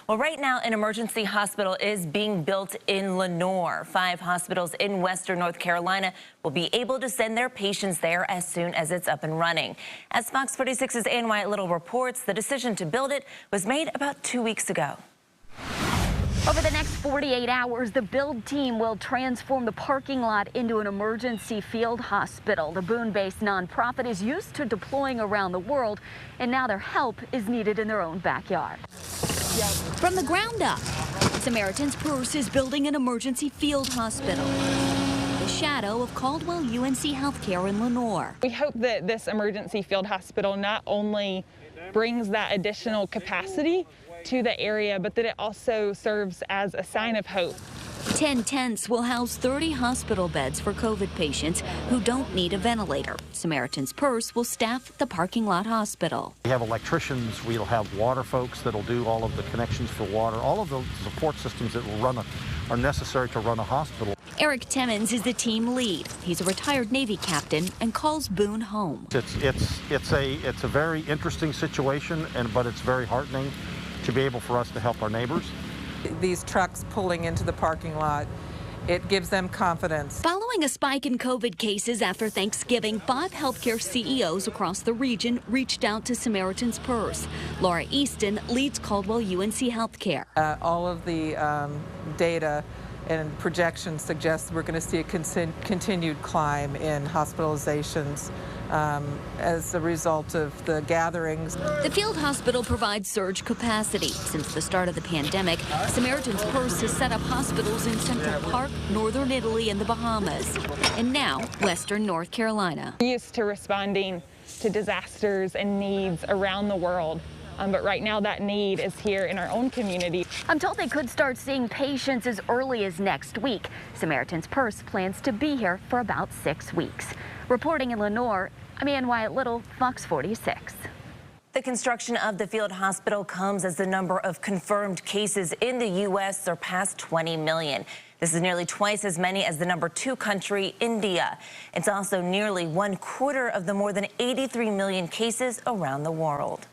Well, right now, an emergency hospital is being built in Lenoir. 5 hospitals in western North Carolina will be able to send their patients there as soon as it's up and running. As Fox 46's Ann Wyatt Little reports, the decision to build it was made about 2 weeks ago. Over the next 48 hours, the build team will transform the parking lot into an emergency field hospital. The Boone-based nonprofit is used to deploying around the world, and now their help is needed in their own backyard. From the ground up, Samaritan's Purse is building an emergency field hospital. The shadow of Caldwell UNC Healthcare in Lenoir. We hope that this emergency field hospital not only brings that additional capacity to the area, but that it also serves as a sign of hope. 10 tents will house 30 hospital beds for COVID patients who don't need a ventilator. Samaritan's Purse will staff the parking lot hospital. We have electricians, we'll have water folks that'll do all of the connections for water. All of the support systems that will are necessary to run a hospital. Eric Timmons is the team lead. He's a retired Navy captain and calls Boone home. It's a very interesting situation, but it's very heartening to be able for us to help our neighbors. These trucks pulling into the parking lot, it gives them confidence. Following a spike in COVID cases after Thanksgiving, 5 healthcare CEOs across the region reached out to Samaritan's Purse. Laura Easton leads Caldwell UNC Healthcare. All of the data and projections suggest we're going to see a continued climb in hospitalizations as a result of the gatherings. The field hospital provides surge capacity. Since the start of the pandemic, Samaritan's Purse has set up hospitals in Central Park, Northern Italy, and the Bahamas, and now Western North Carolina. We're used to responding to disasters and needs around the world. But right now that need is here in our own community. I'm told they could start seeing patients as early as next week. Samaritan's Purse plans to be here for about 6 weeks. Reporting in Lenoir, I'm Ann Wyatt Little, Fox 46. The construction of the field hospital comes as the number of confirmed cases in the U.S. surpassed 20 million. This is nearly twice as many as the number 2 country, India. It's also nearly 1/4 of the more than 83 million cases around the world.